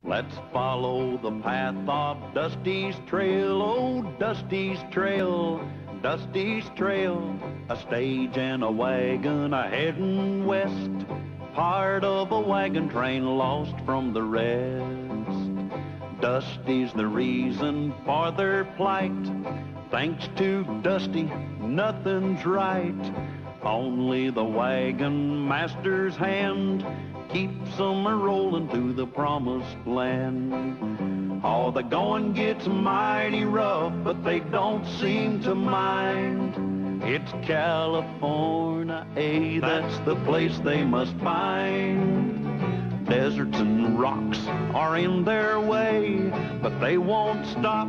Let's follow the path of Dusty's trail, oh, Dusty's trail, Dusty's trail. A stage and a wagon a-heading west, part of a wagon train lost from the rest. Dusty's the reason for their plight. Thanks to Dusty, nothing's right. Only the wagon master's hand keeps them a-rolling to the promised land. Oh, the going gets mighty rough, but they don't seem to mind. It's California, that's the place they must find. Deserts and rocks are in their way, but they won't stop,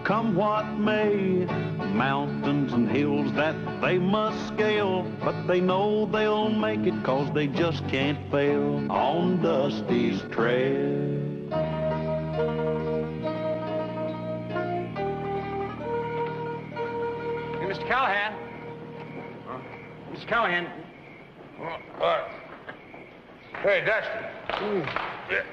come what may. Mountains and hills that they must scale, but they know they'll make it 'cause they just can't fail on Dusty's trail. Hey, Mr. Callahan. Huh? Mr. Callahan. Hey, Dusty. Yeah.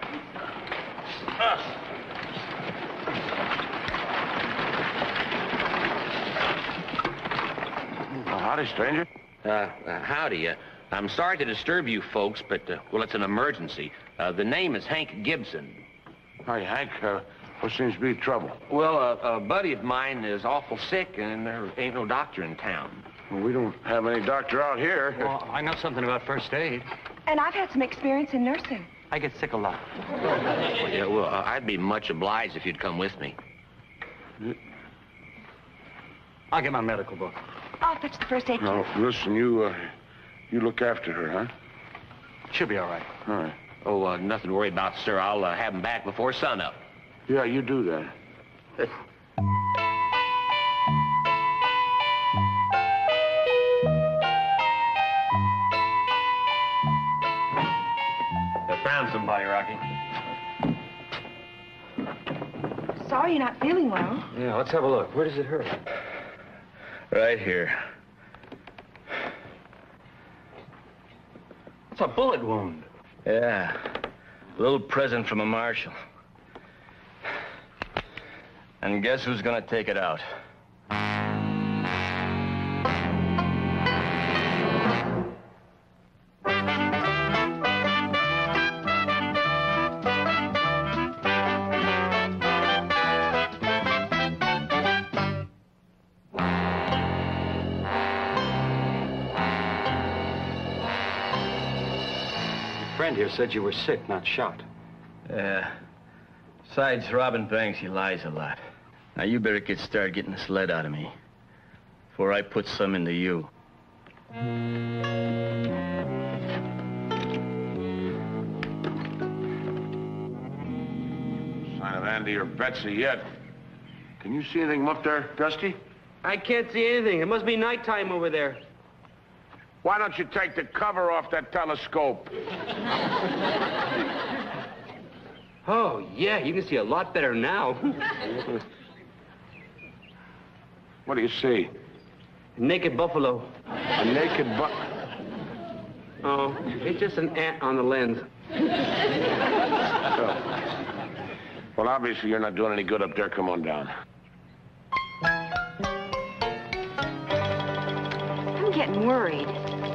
Howdy, stranger. Howdy. I'm sorry to disturb you folks, but, well, it's an emergency. The name is Hank Gibson. Hi, Hank. What seems to be trouble? Well, a buddy of mine is awful sick, and there ain't no doctor in town. Well, we don't have any doctor out here. Well, I know something about first aid. And I've had some experience in nursing. I get sick a lot. Well, I'd be much obliged if you'd come with me. I'll get my medical book. I'll fetch the first aid kit. No, listen, you look after her, huh? She'll be all right. All right. Oh, nothing to worry about, sir. I'll have him back before sunup. Yeah, you do that. I found somebody, Rocky. Sorry you're not feeling well. Yeah, let's have a look. Where does it hurt? Right here. It's a bullet wound. Yeah. A little present from a marshal. And guess who's gonna take it out? Friend here said you were sick, not shot. Yeah. Besides robbing banks, he lies a lot. Now, you better get started getting this lead out of me before I put some into you. Sign of Andy or Betsy yet. Can you see anything up there, Dusty? I can't see anything. It must be nighttime over there. Why don't you take the cover off that telescope? Oh, yeah, you can see a lot better now. What do you see? Naked buffalo. A naked Oh, it's just an ant on the lens. Well, obviously you're not doing any good up there. Come on down. I'm getting worried.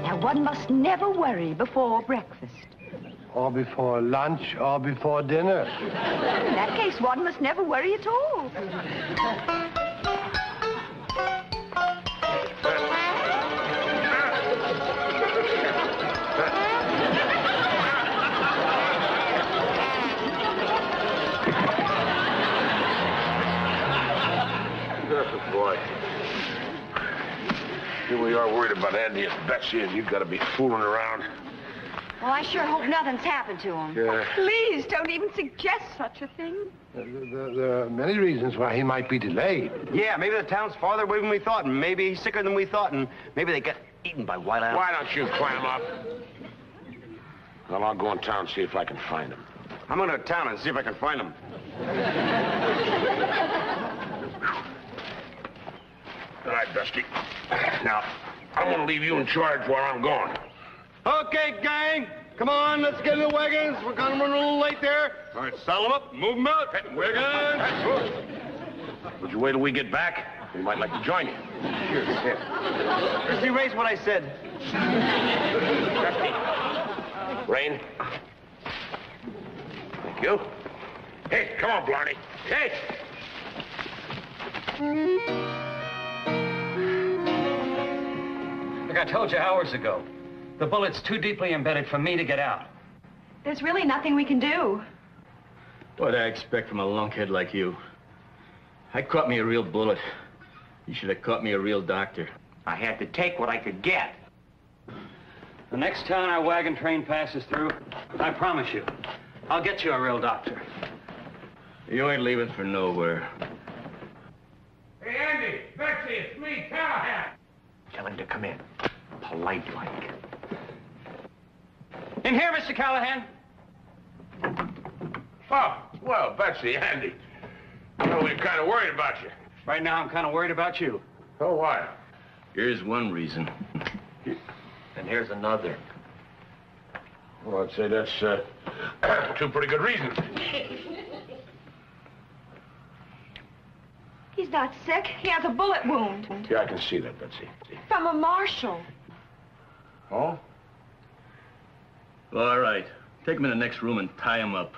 Now, one must never worry before breakfast. Or before lunch, or before dinner. In that case, one must never worry at all. Boy. Here we are worried about Andy and Betsy, and you've got to be fooling around. Well, I sure hope nothing's happened to him. Yeah. Please don't even suggest such a thing. There are many reasons why he might be delayed. Yeah, maybe the town's farther away than we thought, and maybe he's sicker than we thought, and maybe they got eaten by wild animals. Why don't you climb up? Well, I'll go in town and see if I can find him. I'm going to town and see if I can find him. All right, Dusty. Now, I'm going to leave you in charge while I'm gone. Okay, gang. Come on, let's get in the wagons. We're gonna run a little late there. All right, saddle them up, move them out. Wagons. Would you wait till we get back? We might like to join you. Here, here. Just erase what I said. Rain. Thank you. Hey, come on, Blarney. Hey! Like I told you hours ago, the bullet's too deeply embedded for me to get out. There's really nothing we can do. What'd I expect from a lunkhead like you? I caught me a real bullet. You should have caught me a real doctor. I had to take what I could get. The next town our wagon train passes through, I promise you, I'll get you a real doctor. You ain't leaving for nowhere. Hey, Andy, Betsy, it's me, Callahan. Tell him to come in. Polite-like. In here, Mr. Callahan. Oh, well, Betsy, Andy. Well, we're kind of worried about you. Right now, I'm kind of worried about you. Oh, why? Here's one reason. And here's another. Well, I'd say that's two pretty good reasons. He's not sick. He has a bullet wound. Yeah, I can see that, Betsy. From a marshal. Oh? All right. Take him in the next room and tie him up.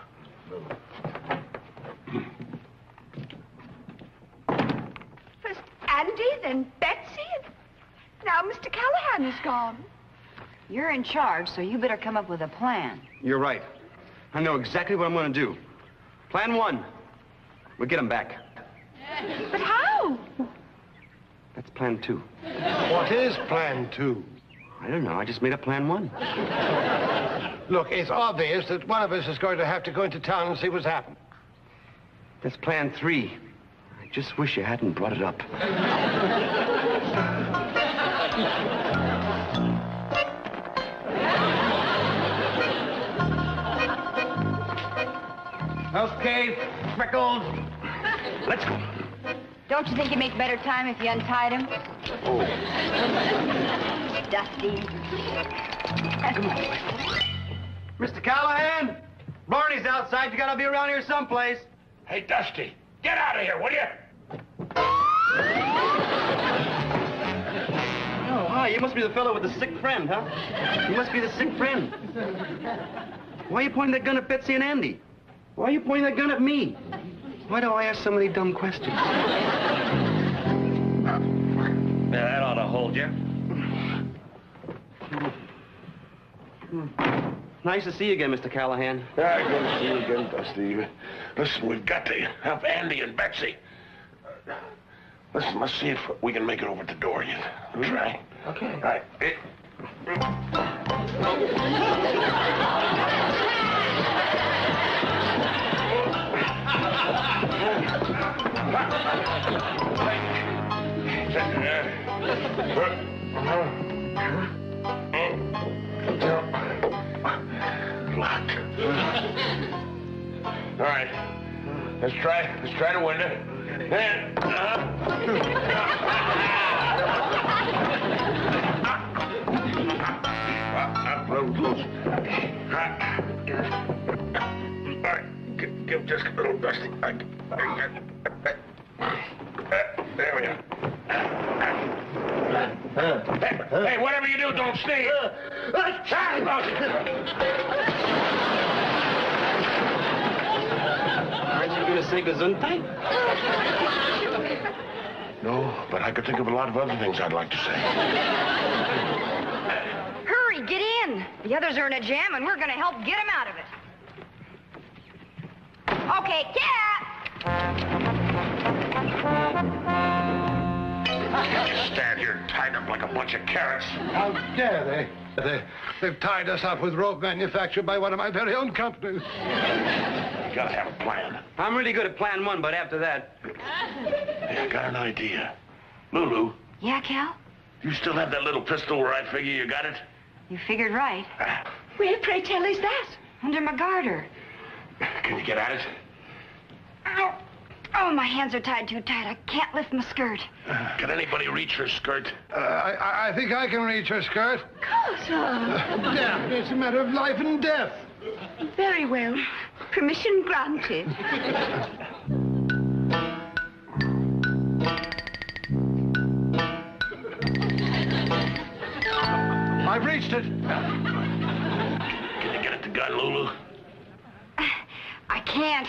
First Andy, then Betsy, and now Mr. Callahan is gone. You're in charge, so you better come up with a plan. You're right. I know exactly what I'm gonna do. Plan 1. We'll get him back. But how? That's plan 2. What is plan 2? I don't know. I just made up plan 1. Look, it's obvious that one of us is going to have to go into town and see what's happened. That's plan 3. I just wish you hadn't brought it up. Okay, Freckles. Let's go. Don't you think you'd make better time if you untied him? Oh. Dusty. Mr. Callahan, Barney's outside. You gotta be around here someplace. Hey, Dusty, get out of here, will you? Oh, hi. You must be the fellow with the sick friend, huh? You must be the sick friend. Why are you pointing that gun at Betsy and Andy? Why are you pointing that gun at me? Why do I ask so many dumb questions? Yeah, that ought to hold you. Nice to see you again, Mr. Callahan. Yeah, good to see you again, Dusty. Listen, we've got to help Andy and Betsy. Listen, let's see if we can make it over to Dorian. Try. Okay. All right. Locked. All right. Let's try the window. And, close. All right. Give just a little Dusty. There we are. Hey, whatever you do, don't sneeze. Aren't you gonna say gesundheit? No, but I could think of a lot of other things I'd like to say. Hurry, get in. The others are in a jam, and we're going to help get them out of it. Okay, cat. You stand here tied up like a bunch of carrots. How dare they? They've tied us up with rope manufactured by one of my very own companies. You gotta have a plan. I'm really good at plan 1, but after that... Hey, I got an idea. Lulu, Yeah, Cal? you still have that little pistol where I figure you got it? You figured right. Where, pray tell, is that? Under my garter. Can you get at it? Ow. Oh, my hands are tied too tight. I can't lift my skirt. Can anybody reach her skirt? I think I can reach her skirt. Carter. Damn, it's a matter of life and death. Very well. Permission granted. I've reached it. Can you get at the gun, Lulu? I can't.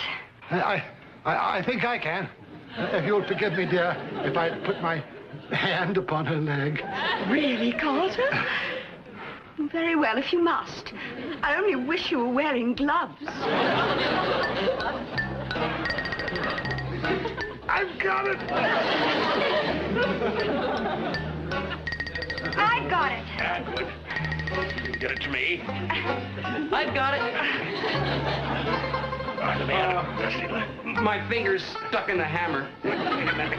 I think I can. If you'll forgive me, dear, if I put my hand upon her leg. Really, Carter? Very well, if you must. I only wish you were wearing gloves. I've got it. I got it. Ah, good. Get it to me. I've got it. Let me have it, Dusty. My finger's stuck in the hammer. Wait a minute.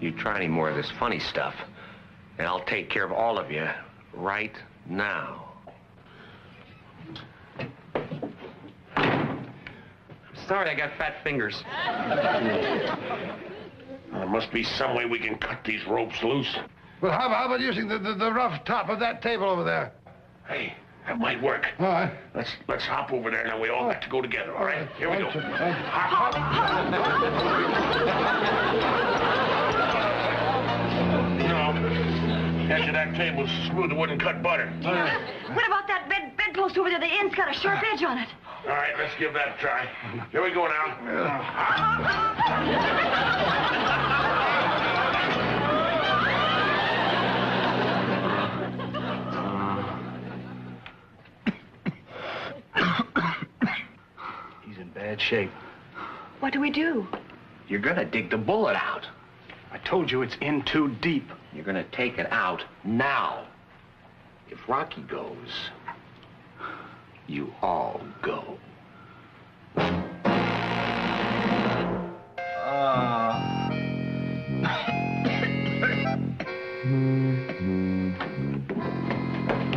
You try any more of this funny stuff, and I'll take care of all of you right now. Sorry, I got fat fingers. There must be some way we can cut these ropes loose. Well, how about using the rough top of that table over there? Hey, that might work. All right. Let's hop over there now. We all got to go together, all right? Here we go. Hop, No. Edge of that table's smooth. It wouldn't cut butter. What about that bedpost over there? The end's got a sharp edge on it. All right, let's give that a try. Here we go now. He's in bad shape. What do we do? You're gonna dig the bullet out. I told you it's in too deep. You're gonna take it out now. If Rocky goes, you all go.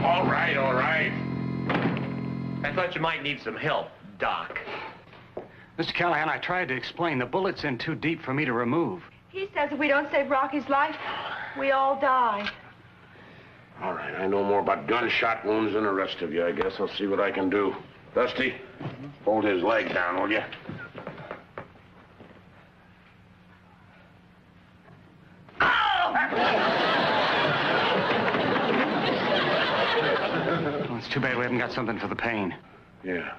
All right. I thought you might need some help, Doc. Mr. Callahan, I tried to explain. The bullet's in too deep for me to remove. He says if we don't save Rocky's life, we all die. All right, I know more about gunshot wounds than the rest of you. I guess I'll see what I can do. Dusty, hold his leg down, will you? Oh, it's too bad we haven't got something for the pain. Yeah.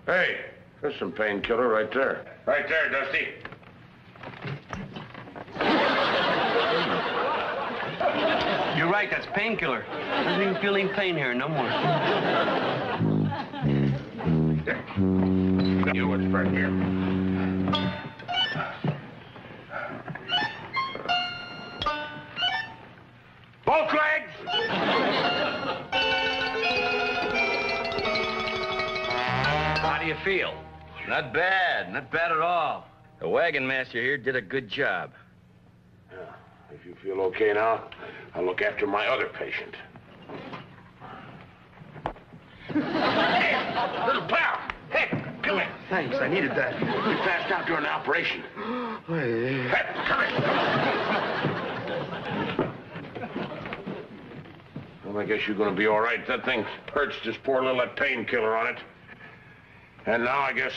Hey, there's some painkiller right there. Right there, Dusty. You're right, that's painkiller. I'm even feeling pain here, no more. You what's right here. Both legs! How do you feel? Not bad. Not bad at all. The wagon master here did a good job. Yeah, if you feel okay now, I'll look after my other patient. Hey, little pal! Hey, come here. Thanks, I needed that. We passed out during the operation. Hey, come here. Well, I guess you're going to be all right. That thing hurts this poor little painkiller on it. And now I guess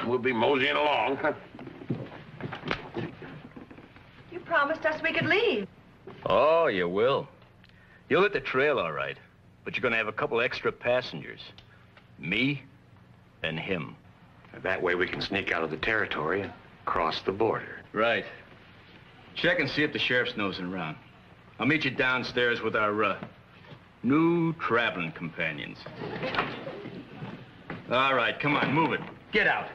we'll be moseying along. You promised us we could leave. Oh, you will. You'll hit the trail all right, but you're going to have a couple extra passengers. Me and him. That way we can sneak out of the territory and cross the border. Right. Check and see if the sheriff's nosing around. I'll meet you downstairs with our, new traveling companions. All right, come on, move it. Get out.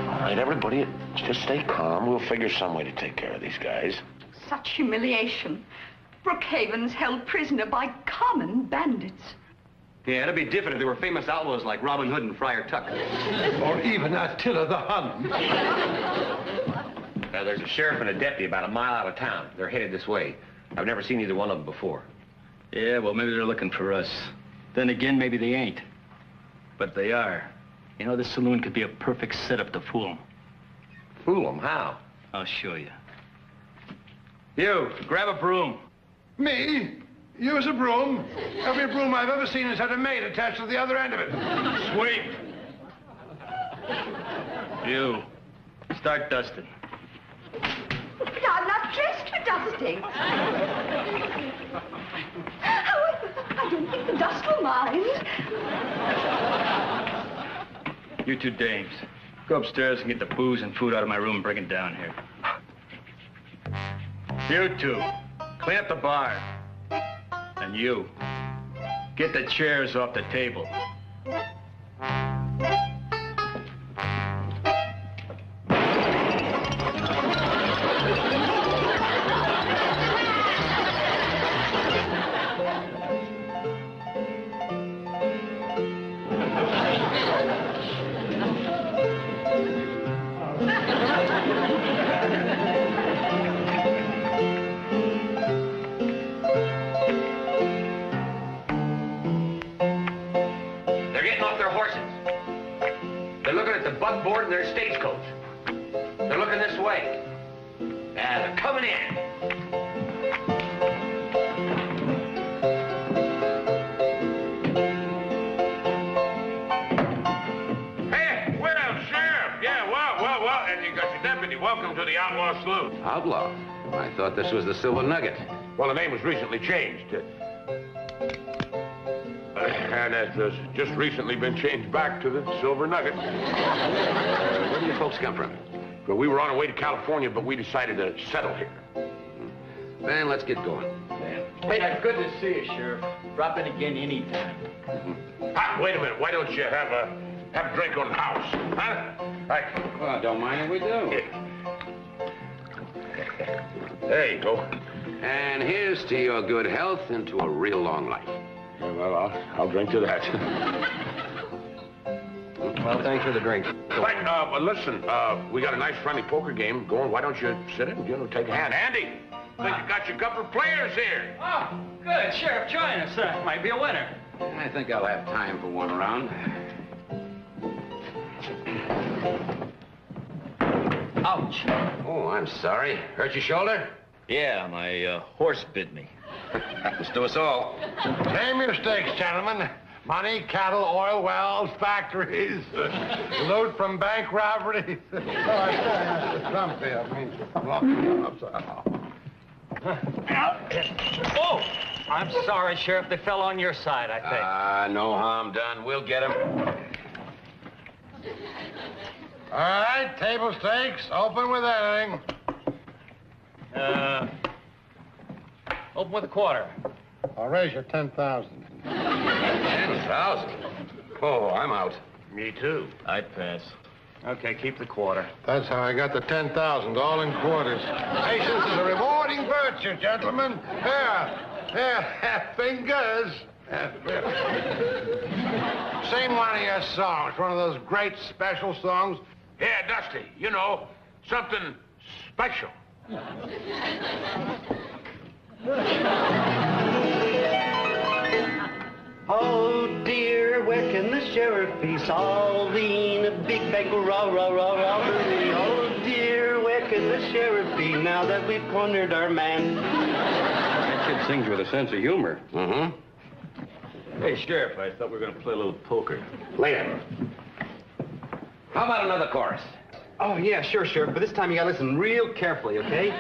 All right, everybody, just stay calm. We'll figure some way to take care of these guys. Such humiliation. Brookhaven's held prisoner by common bandits. Yeah, it'd be different if they were famous outlaws like Robin Hood and Friar Tuck. Or even Attila the Hun. There's a sheriff and a deputy about a mile out of town. They're headed this way. I've never seen either one of them before. Yeah, well, maybe they're looking for us. Then again, maybe they ain't. But they are. You know, this saloon could be a perfect setup to fool them. Fool them? How? I'll show you. You, grab a broom. Me? Use a broom? Every broom I've ever seen has had a maid attached to the other end of it. Sweep. You, start dusting. But I'm not dressed for dusting. However, I don't think the dust will mind. You two dames, go upstairs and get the booze and food out of my room and bring it down here. You two, clean up the bar. And you, get the chairs off the table. Buckboard and their stagecoach. They're looking this way. They're coming in. Hey, well, Sheriff. Yeah, well, and you got your deputy. Welcome to the Outlaw Saloon. Outlaw? I thought this was the Silver Nugget. Well, the name was recently changed. And it has just recently been changed back to the Silver Nugget. Where do you folks come from? Well, we were on our way to California, but we decided to settle here. Then let's get going. Hey, good to see you, Sheriff. Drop in again anytime. Wait a minute. Why don't you have a drink on the house? Huh? Right. Well, don't mind if we do. There you go. And here's to your good health and to a real long life. Well, I'll drink to that. Well, thanks for the drink. Right, but listen, we got a nice friendly poker game going. Why don't you sit in and take a hand? Andy, I think you got your couple of players here. Oh, good. Sheriff, join us. Might be a winner. I think I'll have time for one round. Ouch. Oh, I'm sorry. Hurt your shoulder? Yeah, my horse bit me. Happens to us all. Name your stakes, gentlemen. Money, cattle, oil wells, factories, loot from bank robberies. Oh, I mean, Oh, I'm sorry, Sheriff. They fell on your side, I think. No harm done. We'll get him. all right, table stakes, open with anything. Open with a quarter. I'll raise you 10,000. 10,000? Oh, I'm out. Me too. I'd pass. Okay, keep the quarter. That's how I got the 10,000, all in quarters. Patience is a rewarding virtue, gentlemen. Here, fingers. Sing one of your songs, one of those great special songs. Yeah, Dusty, you know, something special. Oh dear, where can the sheriff be solving a big bank robbery? Oh dear, where can the sheriff be now that we've cornered our man? That kid sings with a sense of humor. Mm-hmm. Hey, Sheriff, I thought we were going to play a little poker. Later. How about another chorus? Oh yeah, sure, Sheriff, but this time you gotta listen real carefully, okay?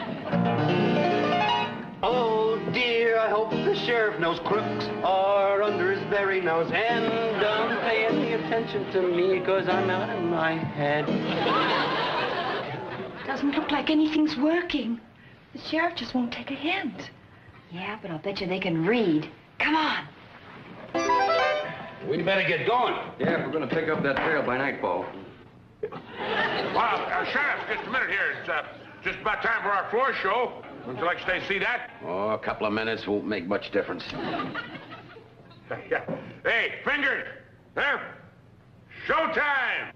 Oh dear, I hope the sheriff knows crooks are under his very nose. And don't pay any attention to me, because I'm out of my head. Doesn't look like anything's working. The sheriff just won't take a hint. Yeah, but I'll bet you they can read. Come on. We'd better get going. Yeah, if we're going to pick up that trail by nightfall. Well, Sheriff, just a minute here. It's just about time for our floor show. Wouldn't you like to stay see that? Oh, a couple of minutes won't make much difference. Hey, Fingers! There! Showtime!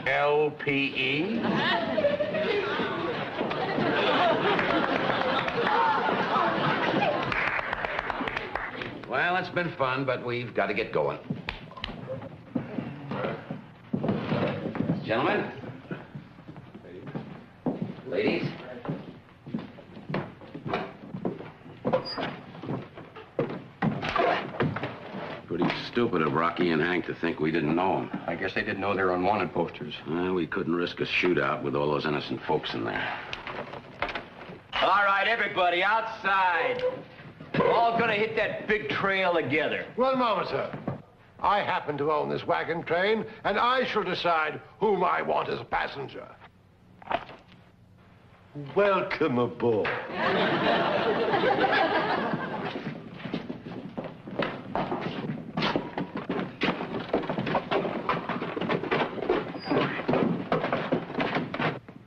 HLPE? Well, it's been fun, but we've got to get going. Gentlemen. Ladies. Pretty stupid of Rocky and Hank to think we didn't know them. I guess they didn't know they were on wanted posters. Well, we couldn't risk a shootout with all those innocent folks in there. All right, everybody, outside. We're all gonna hit that big trail together. One moment, sir. I happen to own this wagon train, and I shall decide whom I want as a passenger. Welcome aboard.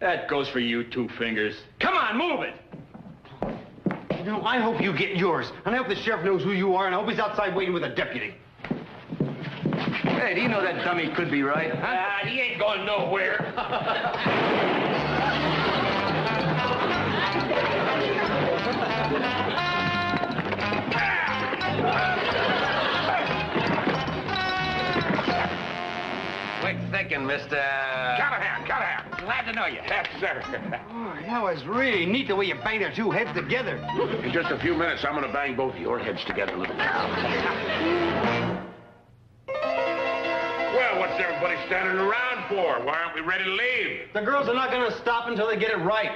That goes for you, Two Fingers. Come on, move it! You know, I hope you get yours. And I hope the sheriff knows who you are, and I hope he's outside waiting with a deputy. Hey, do you know that dummy could be right? Ah, he ain't going nowhere. Quick thinking, Mr. Callahan. Glad to know you. Yes, sir. Oh, that was really neat the way you banged their two heads together. In just a few minutes, I'm going to bang both of your heads together, little pal. Well, what's everybody standing around for? Why aren't we ready to leave? The girls are not going to stop until they get it right.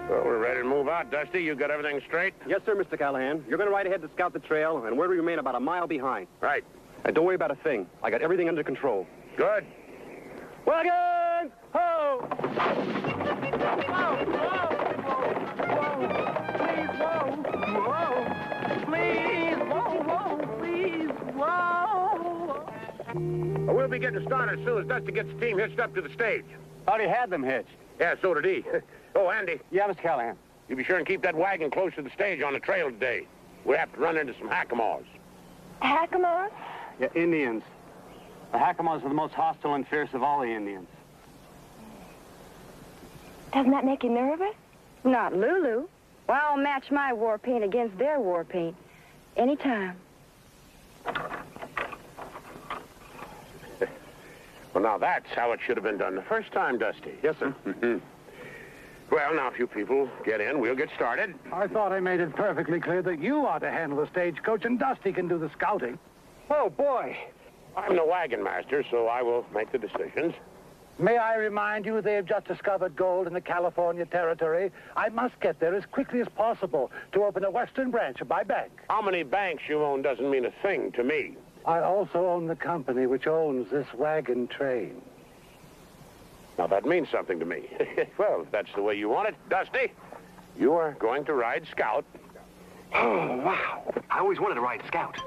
Well, we're ready to move out, Dusty. You got everything straight? Yes, sir, Mr. Callahan. You're going to ride ahead to scout the trail, and we'll remain about a mile behind. Right. And don't worry about a thing. I got everything under control. Good. Wagon! Ho! Whoa! Please, whoa! Please, whoa! We'll be getting started as soon as Dusty gets the team hitched up to the stage. Already had them hitched. Yeah, so did he. Oh, Andy. Yeah, Mr. Callahan. You be sure and keep that wagon close to the stage on the trail today. We have to run into some hackamores. Hackamore? Yeah, Indians. The Hackamores are the most hostile and fierce of all the Indians. Doesn't that make you nervous? Not Lulu. Well, I'll match my war paint against their war paint. Anytime. Well, now that's how it should have been done the first time, Dusty. Yes, sir. Well, now, if you people get in, we'll get started. I thought I made it perfectly clear that you ought to handle the stagecoach and Dusty can do the scouting. Oh, boy. I'm the wagon master, so I will make the decisions. May I remind you they have just discovered gold in the California territory? I must get there as quickly as possible to open a western branch of my bank. How many banks you own doesn't mean a thing to me. I also own the company which owns this wagon train. Now, that means something to me. Well, if that's the way you want it, Dusty, You are going to ride Scout. Oh, wow. I always wanted to ride Scout.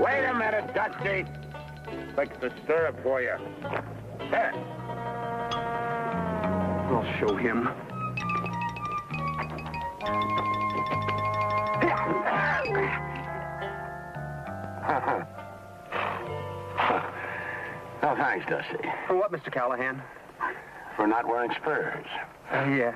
Wait a minute, Dusty. Fix the stirrup for you. There. I'll show him. Oh, thanks, Dusty. For what, Mr. Callahan? For not wearing spurs. Yeah.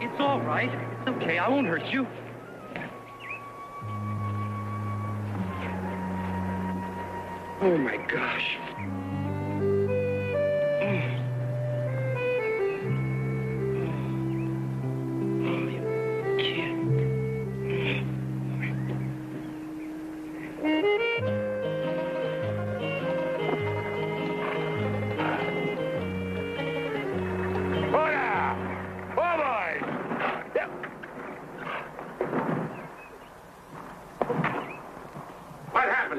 It's all right. It's okay. I won't hurt you. Oh, my gosh.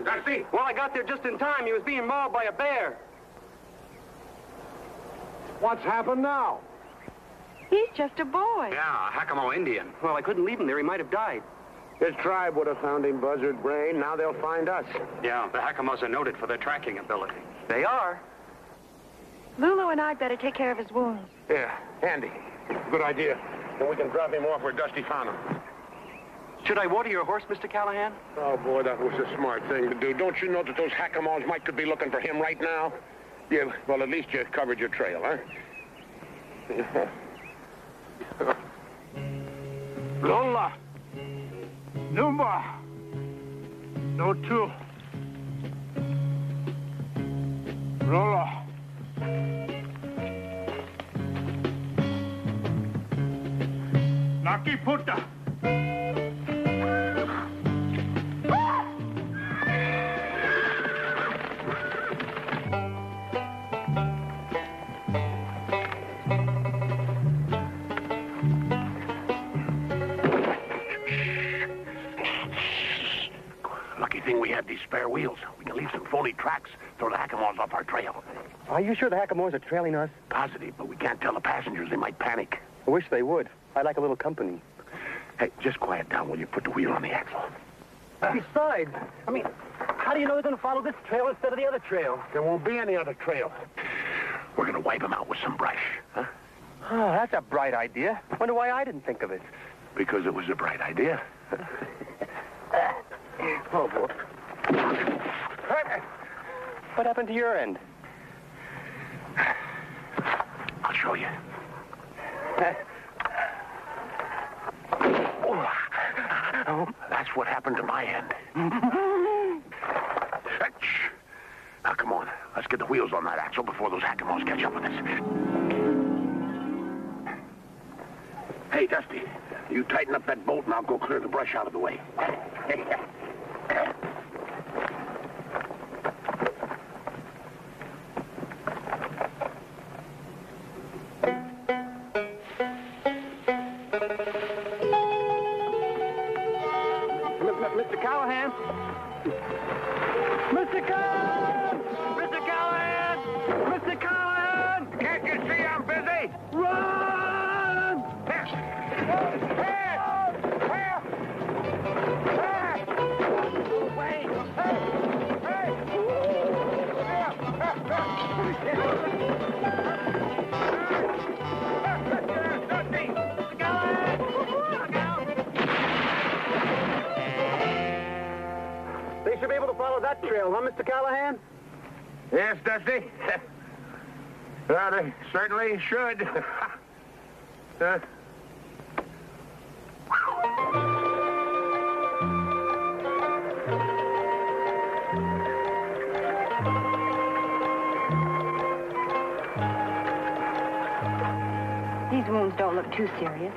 Dusty? Well, I got there just in time. He was being mauled by a bear. What's happened now? He's just a boy. Yeah, a Hakamo Indian. Well, I couldn't leave him there. He might have died. His tribe would have found him, Buzzard Brain. Now they'll find us. Yeah, the Hakamos are noted for their tracking ability. They are. Lulu and I'd better take care of his wounds. Yeah, Andy. Good idea. Then we can drop him off where Dusty found him. Should I water your horse, Mr. Callahan? Oh, boy, that was a smart thing to do. Don't you know that those Hakamos could be looking for him right now? Yeah, well, at least you covered your trail, huh? Lola. Numa. No two. Lola. Naki Puta. Lucky thing we had these spare wheels. We can leave some phony tracks, throw the Hakamos off our trail. Are you sure the Hakamos are trailing us? Positive, but we can't tell the passengers. They might panic. I wish they would. I'd like a little company. Hey, just quiet down while you put the wheel on the axle. Besides, I mean, how do you know they're going to follow this trail instead of the other trail? There won't be any other trail. We're going to wipe them out with some brush, huh? Oh, that's a bright idea. Wonder why I didn't think of it. Because it was a bright idea. Oh, boy. What happened to your end? I'll show you. Oh, that's what happened to my end. Now, come on. Let's get the wheels on that axle before those Hakamos catch up with us. Hey, Dusty, you tighten up that bolt and I'll go clear the brush out of the way. Mr. Callahan? Mr. Callahan! Mr. Callahan! Mr. Callahan! Can't you see I'm busy? Run! They should be able to follow that trail, huh, Mr. Callahan? Yes, Dusty. Well, they certainly should. These wounds don't look too serious.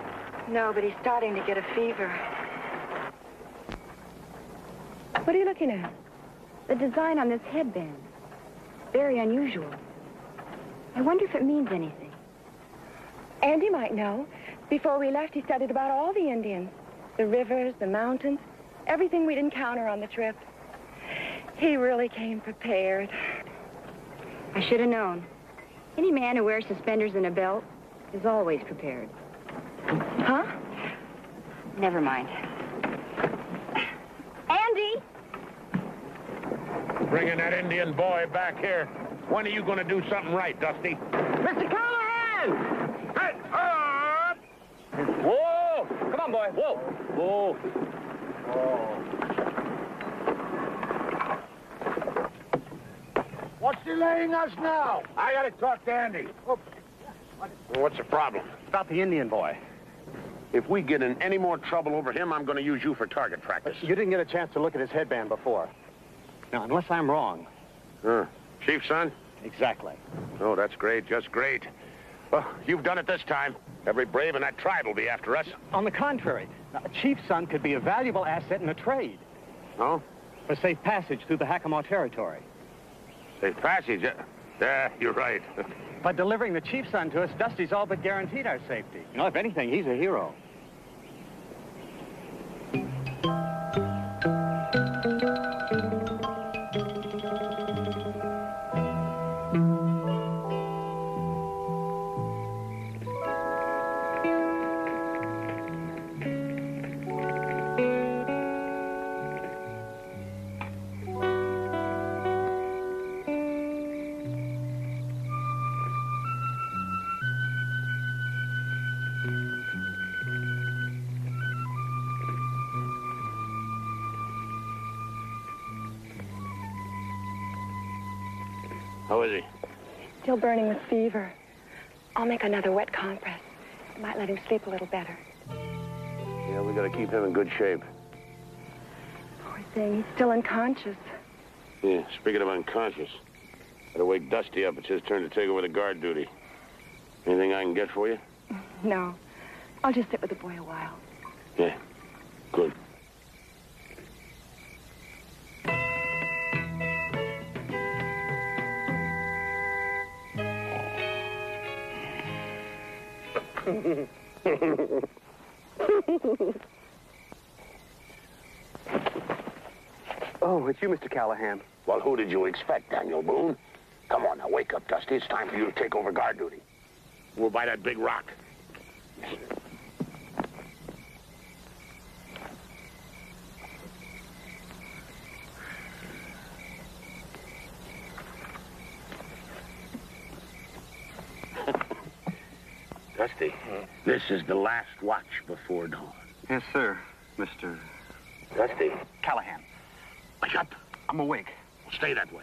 No, but he's starting to get a fever. What are you looking at? The design on this headband. Very unusual. I wonder if it means anything. Andy might know. Before we left, he studied about all the Indians. The rivers, the mountains, everything we'd encounter on the trip. He really came prepared. I should have known. Any man who wears suspenders and a belt is always prepared. Huh? Never mind. Andy! Bringing that Indian boy back here. When are you going to do something right, Dusty? Mr. Callahan! Hey, up! Whoa! Come on, boy. Whoa! Whoa. What's delaying us now? I got to talk to Andy. What's the problem? About the Indian boy. If we get in any more trouble over him, I'm going to use you for target practice. You didn't get a chance to look at his headband before. Now, unless I'm wrong. Chief's son? Exactly. Oh, that's great. Just great. Well, you've done it this time. Every brave in that tribe will be after us. On the contrary, a chief's son could be a valuable asset in a trade. Oh? For safe passage through the Hackamore territory. Safe passage? Yeah, you're right. By delivering the chief's son to us, Dusty's all but guaranteed our safety. You know, if anything, he's a hero. How is he? Still burning with fever. I'll make another wet compress. Might let him sleep a little better. Yeah, we got to keep him in good shape. Poor thing, he's still unconscious. Yeah, speaking of unconscious, gotta wake Dusty up. It's his turn to take over the guard duty. Anything I can get for you? No, I'll just sit with the boy a while. Yeah, good. Oh, it's you, Mr. Callahan. Well, who did you expect, Daniel Boone? Come on, now, wake up, Dusty. It's time for you to take over guard duty. We're by that big rock. Dusty, this is the last watch before dawn. Yes, sir, Mr. Dusty. Callahan. Wake up. I'm awake. Stay that way.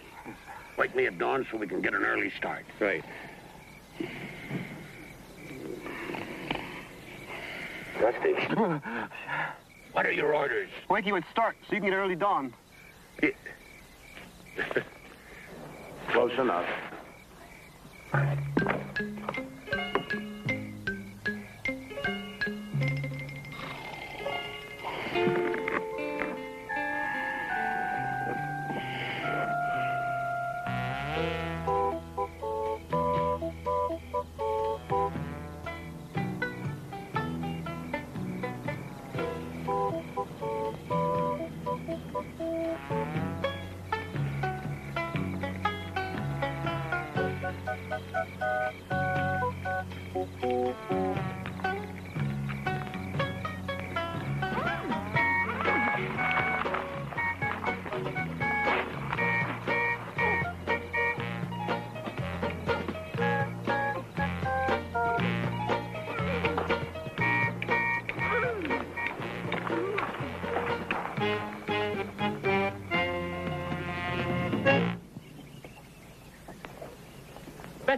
Wake me at dawn so we can get an early start. Right. Dusty. What are your orders? Wake you and start so you can get early dawn. Close enough.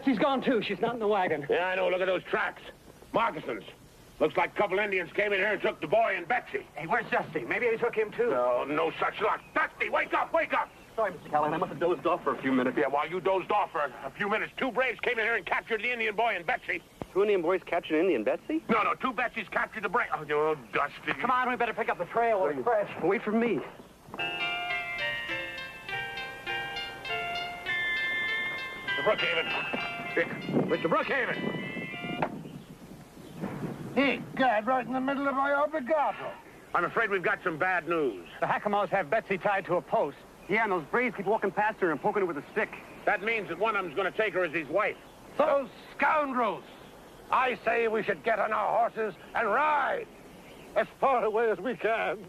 Betsy's gone, too. She's not in the wagon. Yeah, I know. Look at those tracks. Moccasins. Looks like a couple Indians came in here and took the boy and Betsy. Hey, where's Dusty? Maybe they took him, too. No, no such luck. Dusty, wake up, wake up! Sorry, Mr. Callahan. I must have dozed off for a few minutes. Yeah, while you dozed off for a few minutes, two braves came in here and captured the Indian boy and Betsy. Two Indian boys captured Indian Betsy? No, two Betsy's captured the brave. Oh, Dusty. Come on, we better pick up the trail. We're fresh. Wait for me. Mr. Brookhaven. Mr. Brookhaven. Hey, God, right in the middle of my obligato. I'm afraid we've got some bad news. The Hackamores have Betsy tied to a post. Yeah, and those braves keep walking past her and poking her with a stick. That means that one of them's going to take her as his wife. Those scoundrels! I say we should get on our horses and ride as far away as we can.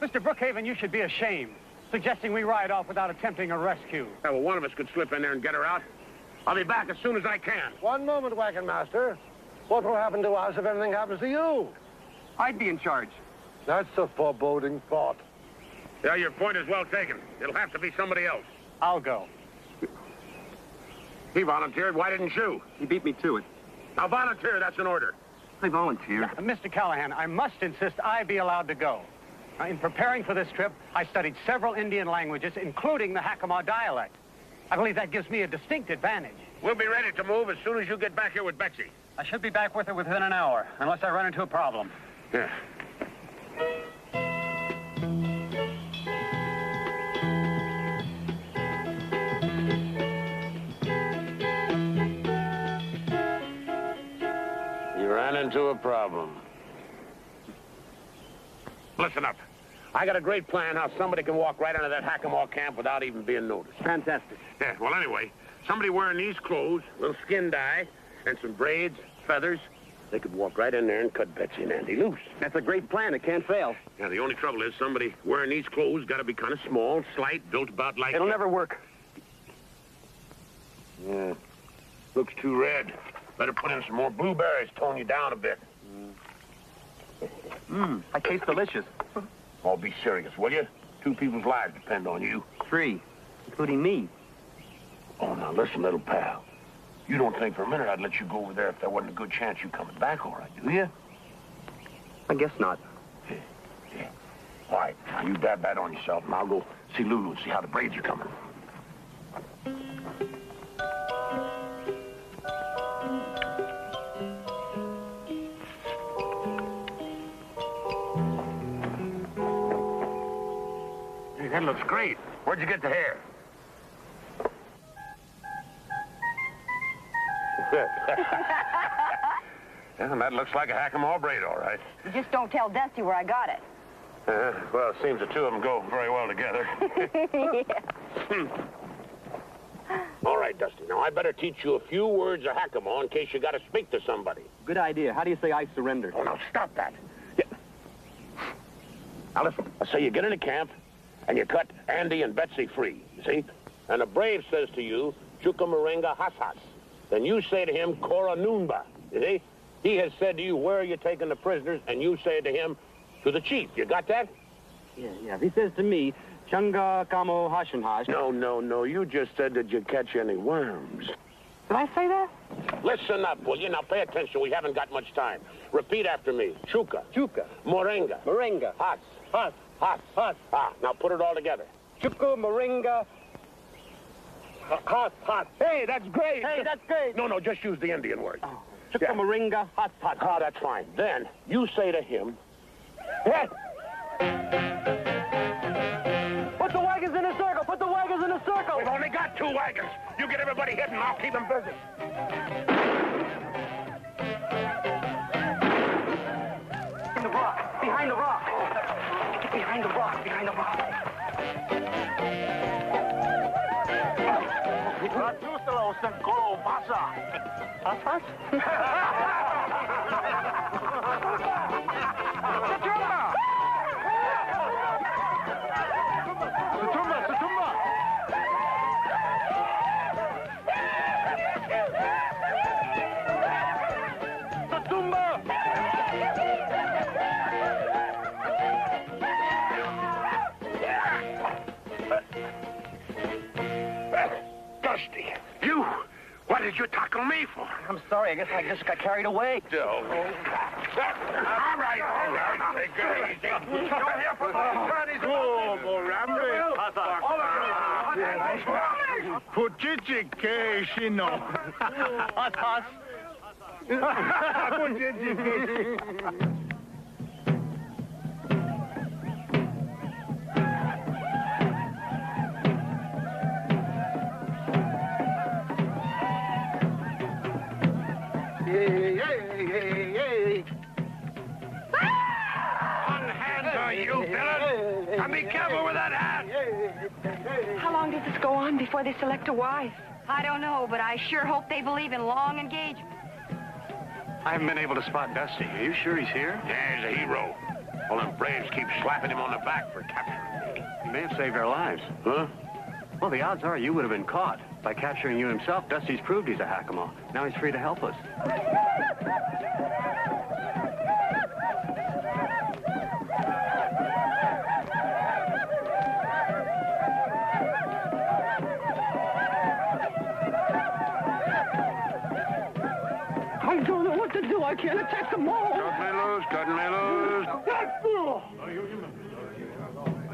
Mr. Brookhaven, you should be ashamed, suggesting we ride off without attempting a rescue. Yeah, well, one of us could slip in there and get her out. I'll be back as soon as I can. One moment, wagon master. What will happen to us if anything happens to you? I'd be in charge. That's a foreboding thought. Yeah, your point is well taken. It'll have to be somebody else. I'll go. He volunteered. Why didn't you? He beat me to it. Now volunteer. That's an order. I volunteer. Mr. Callahan, I must insist I be allowed to go. Now, in preparing for this trip, I studied several Indian languages, including the Hackamore dialect. I believe that gives me a distinct advantage. We'll be ready to move as soon as you get back here with Betsy. I should be back with her within an hour, unless I run into a problem. Yeah. You ran into a problem. Listen up. I got a great plan how somebody can walk right into that Hackamore camp without even being noticed. Fantastic. Yeah, well, anyway, somebody wearing these clothes, a little skin dye, and some braids, feathers, they could walk right in there and cut Betsy and Andy loose. That's a great plan. It can't fail. Yeah, the only trouble is somebody wearing these clothes got to be kind of small, slight, built about like... It'll never work. Yeah. Looks too red. Better put in some more blueberries, tone you down a bit. I taste delicious. Oh, be serious, will you? 2 people's lives depend on you. 3, including me. Oh, now listen, little pal. You don't think for a minute I'd let you go over there if there wasn't a good chance you coming back all right, do you? I guess not. Yeah. All right, now you dab that on yourself, and I'll go see Lulu and see how the braids are coming. Hey, that looks great. Where'd you get the hair? Yeah, that looks like a Hackamore braid, all right. You just don't tell Dusty where I got it. Well, it seems the two of them go very well together. All right, Dusty. Now, I better teach you a few words of Hackamore in case you got to speak to somebody. Good idea. How do you say I surrender? Oh, now, stop that. Yeah. Now, listen. I say you get into camp, and you cut Andy and Betsy free, you see? And a brave says to you, Chuka Moringa Hasas. Then you say to him, Kora Noonba, you see? He has said to you, where are you taking the prisoners? And you say to him, to the chief. You got that? Yeah. If he says to me, Chunga Kamo Hashanhash. No. You just said, did you catch any worms? Did I say that? Listen up, will you? Now pay attention. We haven't got much time. Repeat after me. Chuka. Chuka. Moringa. Moringa. Hot. Hot. Hot. Hot. Ah, now put it all together. Chuka Moringa. Hot. Hey, that's great. Hey, that's great. No, just use the Indian word. Oh. Chuka Moringa. Hot. Ah, that's fine. Then you say to him, hey. Put the wagons in a circle. Put the wagons in a circle. We've only got 2 wagons. You get everybody hidden, I'll keep them busy. In the rock. Behind the rock. Behind the rock. Behind the rock. Dusty, you, what did you tackle tickle me for? I'm sorry. I guess I just got carried away. All right. Take it easy. You villain! And be careful with that hat! How long does this go on before they select a wife? I don't know, but I sure hope they believe in long engagement. I haven't been able to spot Dusty. Are you sure he's here? Yeah, he's a hero. All them braves keep slapping him on the back for capturing me. He may have saved our lives. Huh? Well, the odds are you would have been caught. By capturing you himself, Dusty's proved he's a Hackamore. Now he's free to help us. I don't know what to do. I can't attack them all. Cut me loose.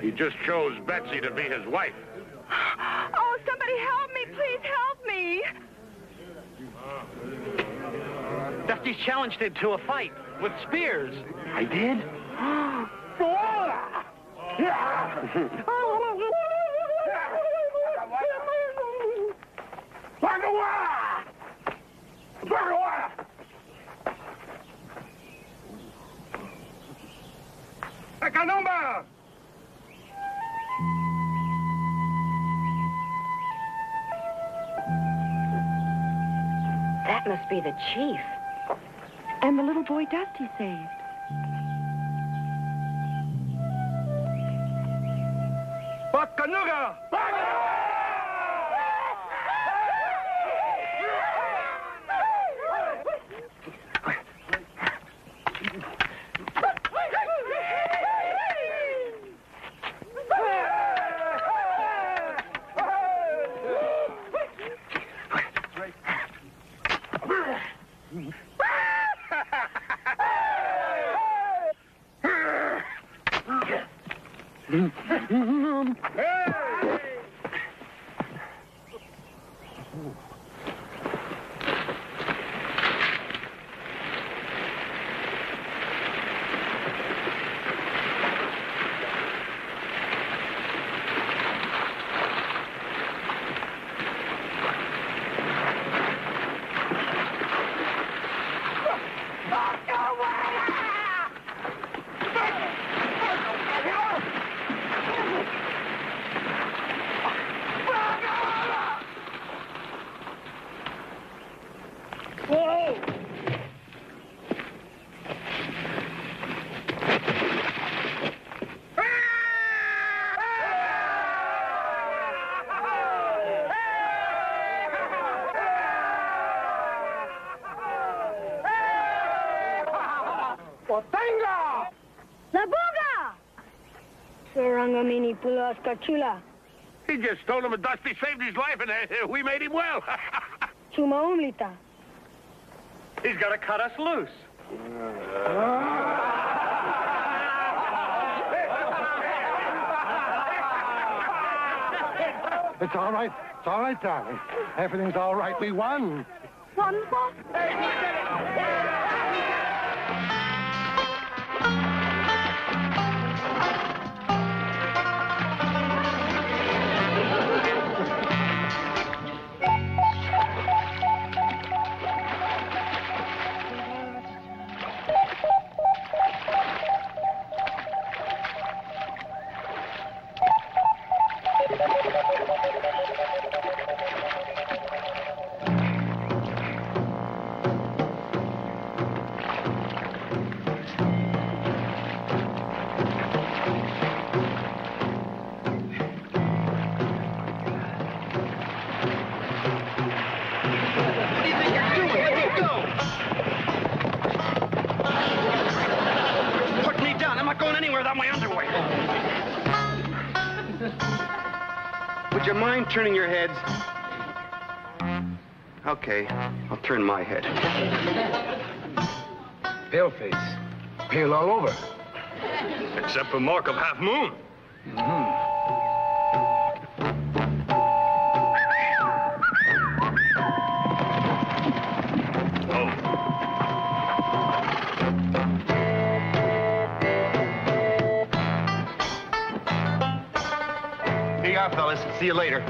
He just chose Betsy to be his wife. Oh, somebody help me. Please help me. Dusty's challenged him to a fight with spears. I did? That must be the chief. And the little boy Dusty saved. Bakanuga! He just told him that Dusty saved his life and we made him well. He's got to cut us loose. It's all right. It's all right, darling. Everything's all right. We won. Wonderful. Would you mind turning your heads? Okay, I'll turn my head. Paleface. Pale all over. Except for Mark of Half Moon. Here you are, fellas. See you later.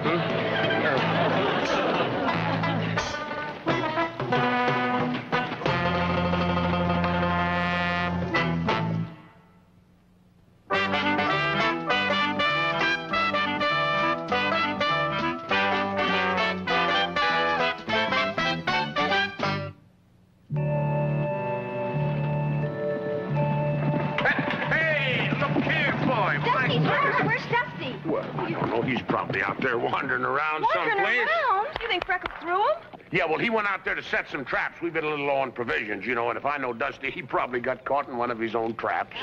Where's Dusty? Well, I don't know. He's probably out there wandering around Wandering someplace. around? You think Freckles threw him? Yeah, well, he went out there to set some traps. We've been a little low on provisions, you know, and if I know Dusty, he probably got caught in one of his own traps.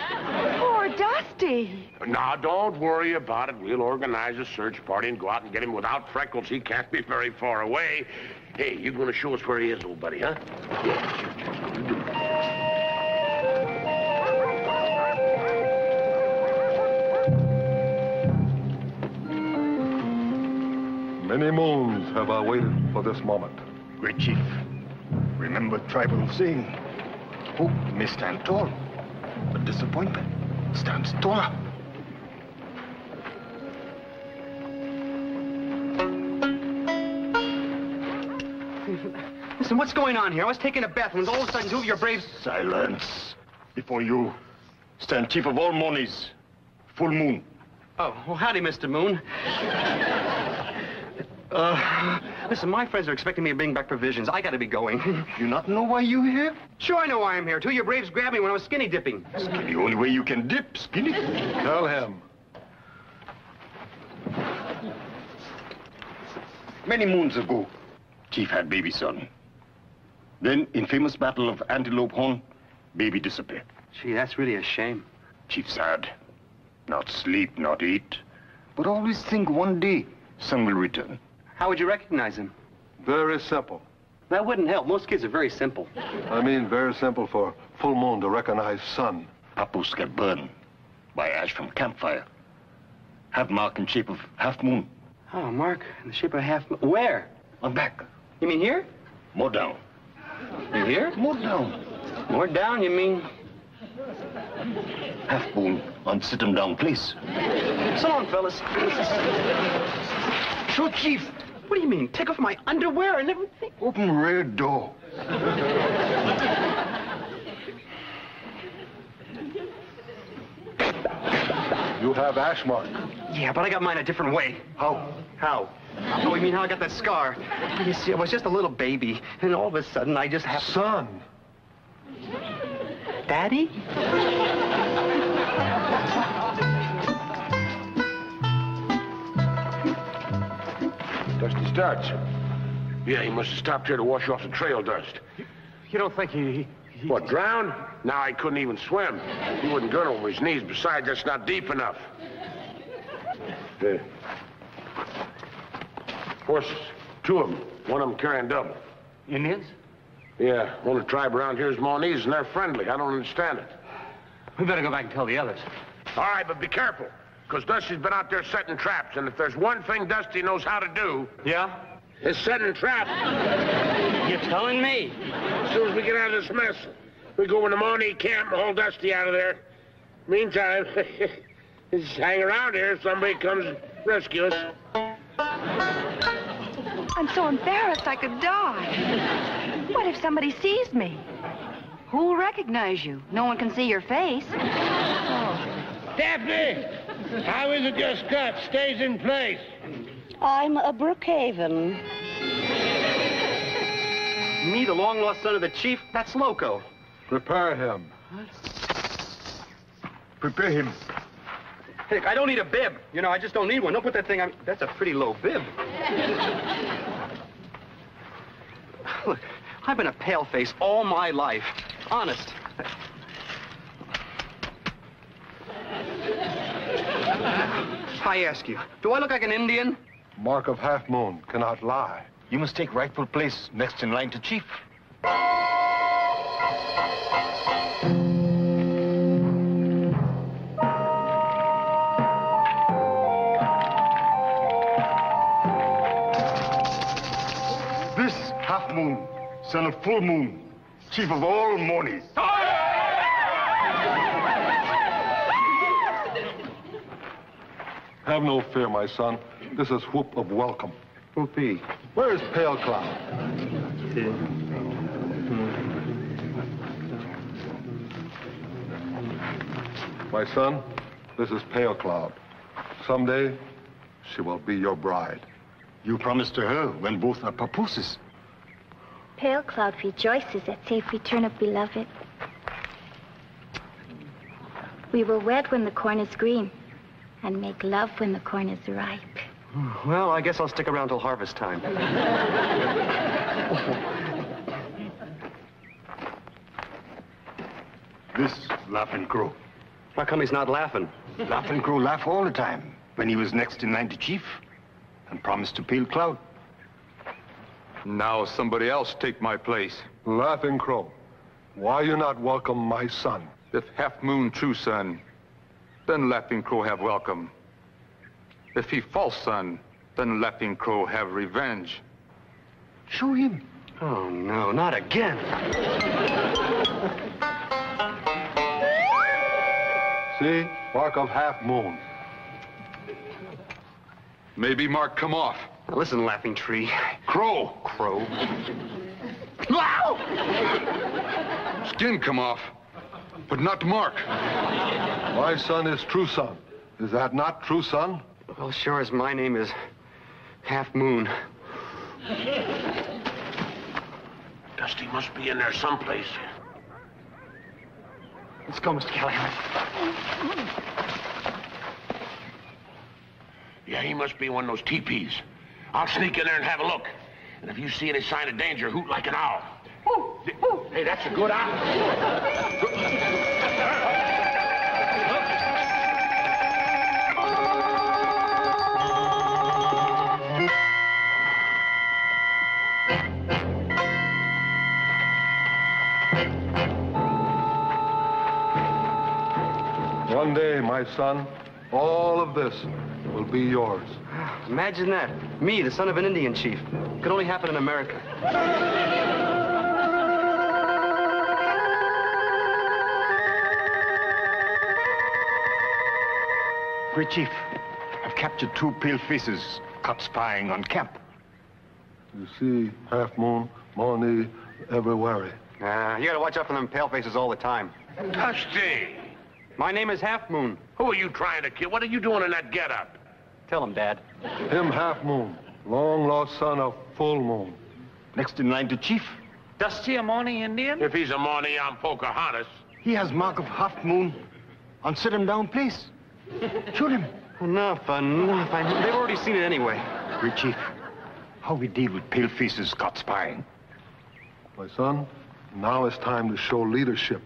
Poor Dusty. Now, don't worry about it. We'll organize a search party and go out and get him. Without Freckles, he can't be very far away. Hey, you going to show us where he is, old buddy, huh? Many moons have I waited for this moment. Great Chief, remember tribal saying, hope may stand tall, but disappointment stands taller. Listen, what's going on here? I was taking a bath when all of a sudden two of your braves... Silence. Before you stand Chief of all monies, Full Moon. Oh, well, howdy, Mr. Moon. Listen, my friends are expecting me to bring back provisions. I gotta be going. You not know why you here? Sure, I know why I'm here. Two of your braves grabbed me when I was skinny dipping. The only way you can dip, skinny. Tell him. Many moons ago, Chief had baby son. Then, in famous battle of Antelope Horn, baby disappeared. Gee, that's really a shame. Chief sad. Not sleep, not eat, but always think one day son will return. How would you recognize him? Very simple. That wouldn't help. Most kids are very simple. I mean, very simple for Full Moon to recognize sun. Apples get burned by ash from campfire. Have mark in shape of half moon. Oh, Mark, in the shape of a half... Where? On back. You mean here? More down. You here? More down. More down, you mean? Half moon on sit-em down place. So long, fellas. Sure, Chief. What do you mean? Take off my underwear and everything? Open rear door. You have ash mark. Yeah, but I got mine a different way. How? How? Oh, you mean how I got that scar? You see, I was just a little baby, and all of a sudden I just have... Son. Daddy? Dusty starts. Yeah, he must have stopped here to wash off the trail dust. You don't think he... What, drowned? Now I couldn't even swim. He wouldn't get over his knees. Besides, that's not deep enough. Horses. Two of them. One of them carrying double. Indians? Yeah, only tribe around here is Monese, and they're friendly. I don't understand it. We better go back and tell the others. All right, but be careful, because Dusty's been out there setting traps, and if there's one thing Dusty knows how to do... Yeah? It's setting traps. You're telling me? As soon as we get out of this mess, we go in the Maunee camp and haul Dusty out of there. Meantime, just hang around here if somebody comes and rescue us. I'm so embarrassed I could die. What if somebody sees me? Who'll recognize you? No one can see your face. Daphne! How is it your skirt stays in place? I'm a Brookhaven. Me, the long-lost son of the chief? That's loco. Prepare him. Prepare him. Heck, I don't need a bib. You know, I just don't need one. Don't put that thing on... That's a pretty low bib. Look, I've been a paleface all my life. Honest. I ask you, do I look like an Indian? Mark of Half Moon cannot lie. You must take rightful place next in line to chief. This Half Moon, son of Full Moon, chief of all monies. Have no fear, my son. This is whoop of welcome. Whoopee. Where is Pale Cloud? My son, this is Pale Cloud. Someday, she will be your bride. You promised to her when both are papooses. Pale Cloud rejoices at safe return of beloved. We will wed when the corn is green, and make love when the corn is ripe. Well, I guess I'll stick around till harvest time. This Laughing Crow. How come he's not laughing? Laughing Crow laugh all the time when he was next in line to chief and promised to Pale Cloud. Now somebody else take my place. Laughing Crow, why you not welcome my son? If Half Moon true son, then Laughing Crow have welcome. If he false son, then Laughing Crow have revenge. Show him. Oh, no, not again. See? Mark of Half Moon. Maybe Mark come off. Now listen, Laughing Tree. Crow. Crow. Skin come off, but not Mark. My son is true son. Is that not true son? Well, sure as my name is Half Moon. Dusty must be in there someplace. Let's go, Mr. Callahan. Yeah, he must be in one of those teepees. I'll sneak in there and have a look. And if you see any sign of danger, hoot like an owl. Hey, that's a good owl. One day, my son, all of this will be yours. Imagine that. Me, the son of an Indian chief. Could only happen in America. Great chief, I've captured 2 pale faces caught spying on camp. You see, Half Moon, money, ever wary. You gotta watch out for them pale faces all the time. Dusty! My name is Half Moon. Who are you trying to kill? What are you doing in that getup? Tell him, Dad. Him Half Moon, long lost son of Full Moon. Next in line to chief. Dusty a Mauney Indian? If he's a Mauney, I'm Pocahontas. He has mark of Half Moon on sit him down place. Shoot him. Enough. They've already seen it anyway. Great chief, how we deal with pale faces caught spying? My son, now it's time to show leadership.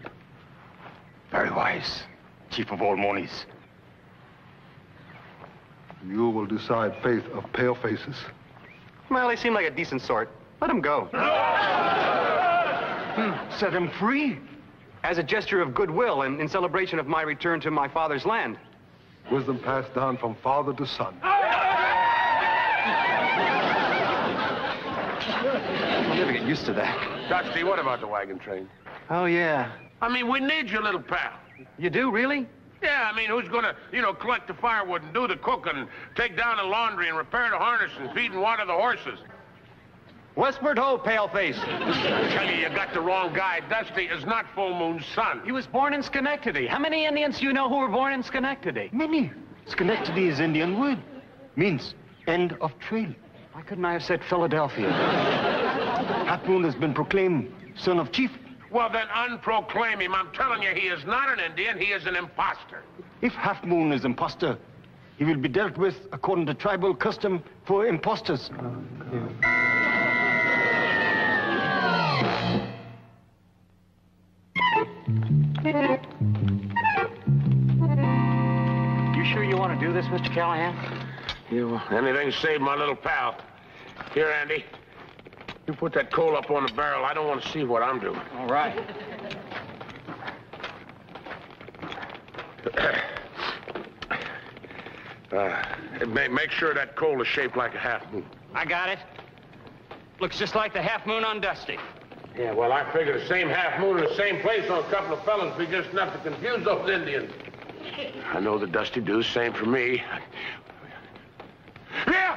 Very wise, chief of all monies. You will decide fate of pale faces. Well, they seem like a decent sort. Let them go. Set him free. As a gesture of goodwill and in celebration of my return to my father's land. Wisdom passed down from father to son. I'll never get used to that. Dusty, what about the wagon train? Oh, yeah. I mean, we need your little pal. You do, really? Yeah, I mean, who's gonna, collect the firewood and do the cooking, take down the laundry and repair the harness and feed and water the horses? Westward ho, paleface. I tell you got the wrong guy. Dusty is not Full Moon's son. He was born in Schenectady. How many Indians do you know who were born in Schenectady? Many. Schenectady is Indian word. Means end of trail. Why couldn't I have said Philadelphia? Half Moon has been proclaimed son of chief. Well, then unproclaim him. I'm telling you, he is not an Indian. He is an imposter. If Half Moon is imposter, he will be dealt with according to tribal custom for imposters. You sure you want to do this, Mr. Callahan? Anything to save my little pal. Here, Andy. You put that coal up on the barrel. I don't want to see what I'm doing. All right. Make sure that coal is shaped like a half moon. I got it. Looks just like the half moon on Dusty. Yeah, well, I figure the same half moon in the same place on a couple of felons be just enough to confuse those Indians. I know the Dusty do the same for me. Yeah!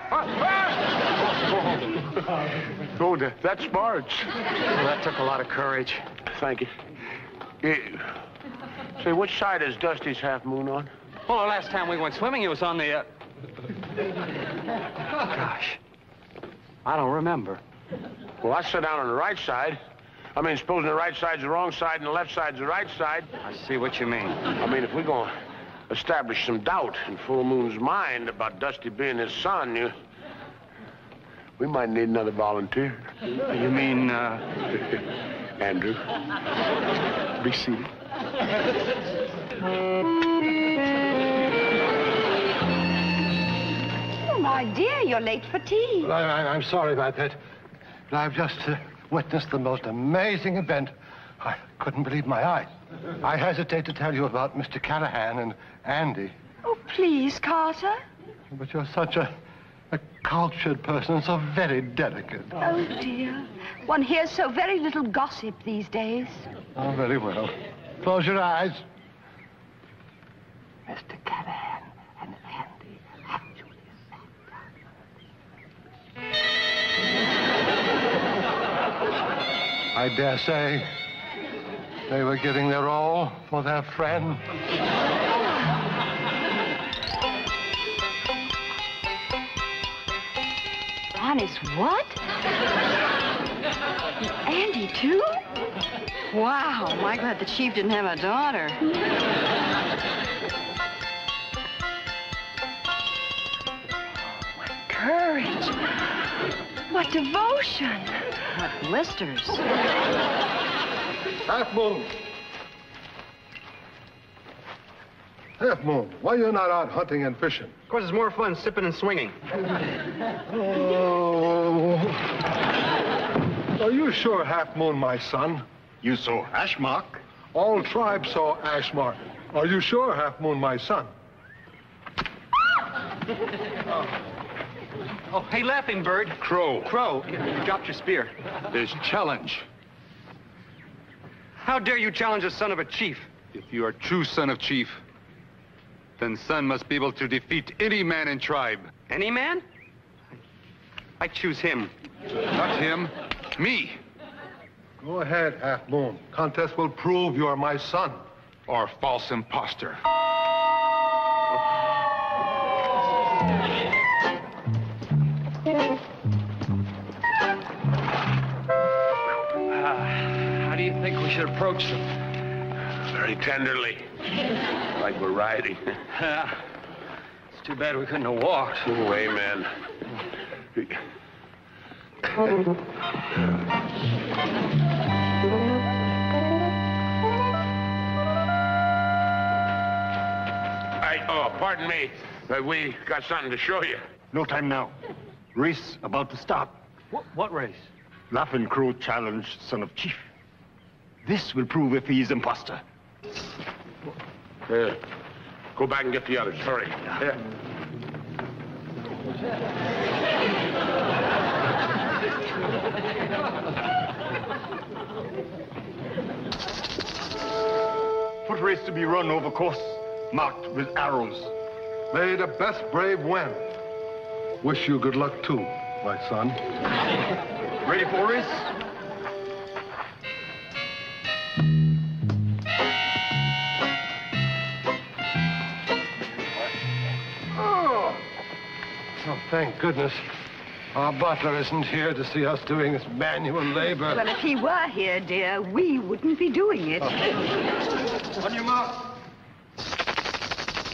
Oh, that's Marge. Well, that took a lot of courage. Thank you. Say, which side is Dusty's half moon on? Well, the last time we went swimming, it was on the, Gosh. I don't remember. Well, I sat down on the right side. I mean, supposing the right side's the wrong side and the left side's the right side. I see what you mean. I mean, if we're going to establish some doubt in Full Moon's mind about Dusty being his son, we might need another volunteer. You mean, Andrew. Be seated. Oh, my dear, you're late for tea. Well, I'm sorry about that. But I've just witnessed the most amazing event. I couldn't believe my eyes. I hesitate to tell you about Mr. Callahan and Andy. Oh, please, Carter. But you're such a cultured person and so very delicate. Oh, dear. One hears so very little gossip these days. Oh, very well. Close your eyes. Mr. Callahan and Andy actually sat down. I dare say they were giving their all for their friend. Honest, what? Andy, too? Wow, am I glad the chief didn't have a daughter. What courage. What devotion. What blisters. Half Moon. Half Moon, why are you not out hunting and fishing? Of course, it's more fun sipping and swinging. Oh. Are you sure, Half Moon, my son? You saw hash mark? All tribes saw ash mark. Are you sure, Half Moon, my son? Oh, hey, Laughing Bird. Crow. Crow, you dropped your spear. There's challenge. How dare you challenge the son of a chief? If you are true son of chief, then son must be able to defeat any man in tribe. Any man? I choose him. Not him, me. Go ahead, Half Moon. Contest will prove you are my son. Or false imposter. How do you think we should approach them? Very tenderly. Like we're riding. Yeah. It's too bad we couldn't have walked. Oh, amen. Pardon me. We got something to show you. No time now. Race about to start. What race? Laughing Crow challenged son of chief. This will prove if he is imposter. Go back and get the others. Hurry. Yeah. Foot race to be run over course, marked with arrows. May the best brave win. Wish you good luck, too, my son. Ready for race? Oh, thank goodness. Our butler isn't here to see us doing this manual labor. Well, if he were here, dear, we wouldn't be doing it. On your mark.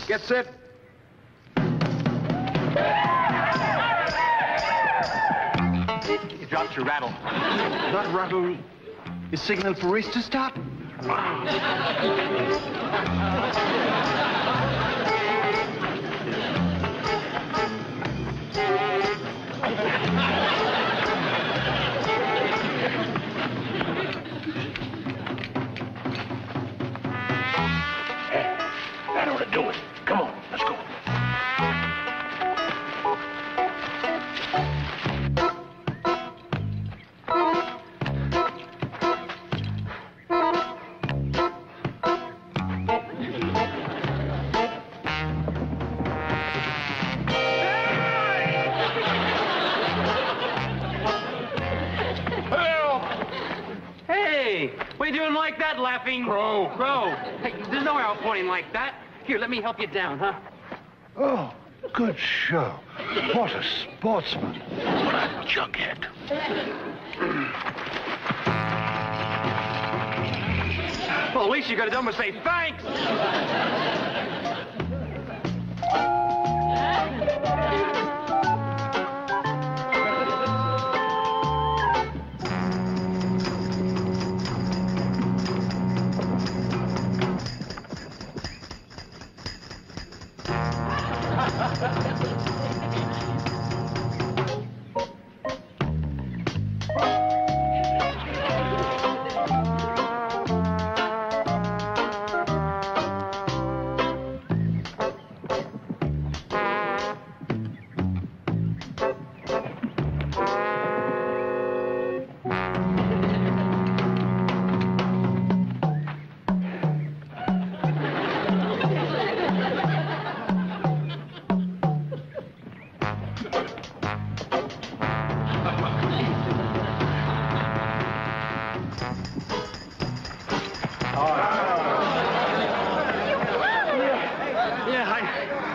Get set. You dropped your rattle. That rattle is signal for race to start. do it. Come on, let's go. Hey, what are you doing like that, Laughing Crow? Hey, there's no way I was pointing like that. Here, let me help you down, huh? Oh, good show. What a sportsman. What a jughead. Well, at least you could have done was say thanks.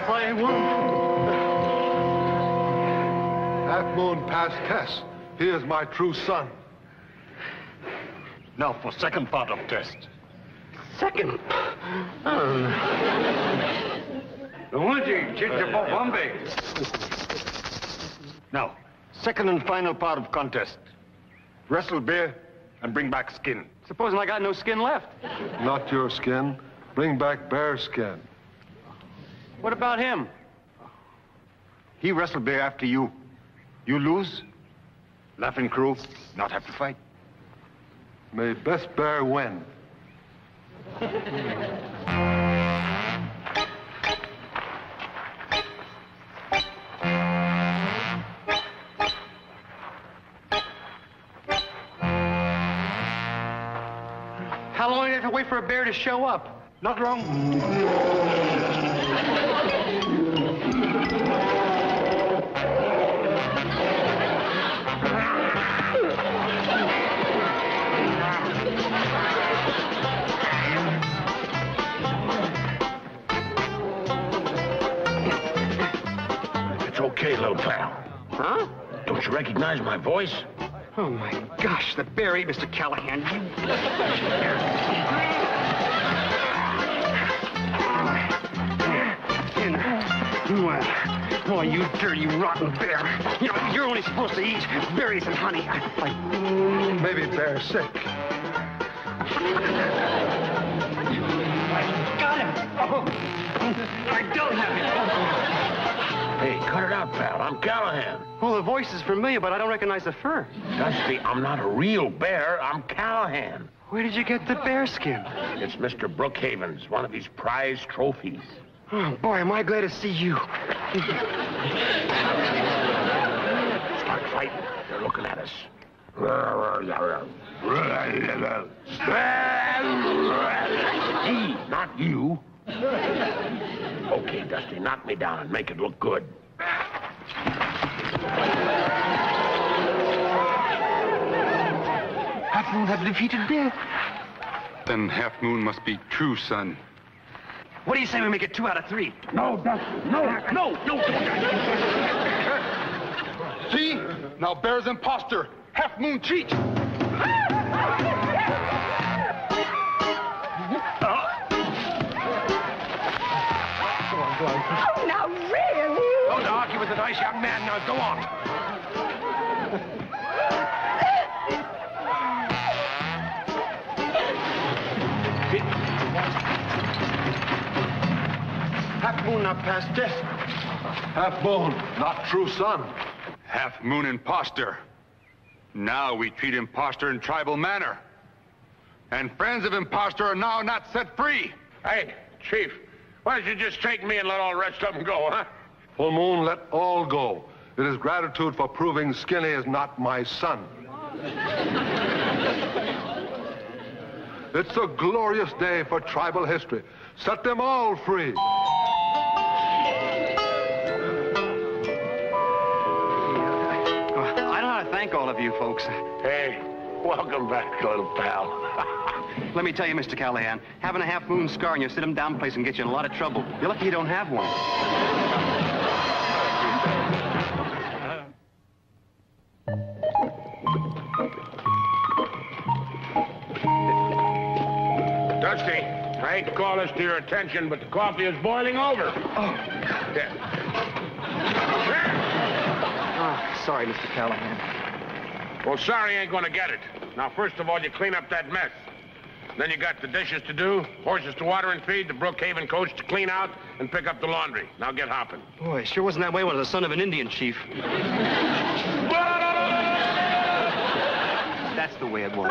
I won. Half Moon passed test. He is my true son. Now for second part of test. Second? Now, second and final part of contest. Wrestle bear and bring back skin. Supposing I got no skin left. Not your skin. Bring back bear skin. What about him? He wrestle bear after you. You lose, Laughing Crow not have to fight. May best bear win. How long do you have to wait for a bear to show up? Not wrong. It's okay, little pal. Huh? Don't you recognize my voice? Oh, my gosh, the bear ate Mr. Callahan. Oh, you dirty, rotten bear. You know, you're only supposed to eat berries and honey. Maybe bear's sick. I got him. Oh, I don't have him. Hey, cut it out, pal. I'm Callahan. Well, the voice is familiar, but I don't recognize the fur. Dusty, I'm not a real bear. I'm Callahan. Where did you get the bear skin? It's Mr. Brookhaven's, one of his prize trophies. Oh, boy, am I glad to see you. Start fighting. They're looking at us. He, not you. Okay, Dusty, knock me down and make it look good. Half Moon have defeated Bear. Then Half Moon must be true, son. What do you say we make it 2 out of 3? No, Dusty, no. See? Now Bear's imposter. Half Moon cheat. Oh, now really? Don't argue with the nice young man. Now go on. Half Moon not past test. Half Moon, not true son. Half Moon imposter. Now we treat imposter in tribal manner. And friends of imposter are now not set free. Hey, Chief, Why don't you just take me and let all the rest of them go, huh? Full Moon, let all go. It is gratitude for proving Skinny is not my son. It's a glorious day for tribal history. Set them all free. I don't know how to thank all of you folks. Hey, welcome back, little pal. Let me tell you, Mr. Callahan, having a half-moon scar in your sit-em-down place can get you in a lot of trouble. You're lucky you don't have one. Dusty, I hate to call this to your attention, but the coffee is boiling over. Oh. Yeah. Oh, sorry, Mr. Callahan. Well, sorry ain't gonna get it. Now, first of all, you clean up that mess. Then you got the dishes to do, horses to water and feed, the Brookhaven coach to clean out, and pick up the laundry. Now get hopping. Boy, it sure wasn't that way when I was the son of an Indian chief. That's the way it was.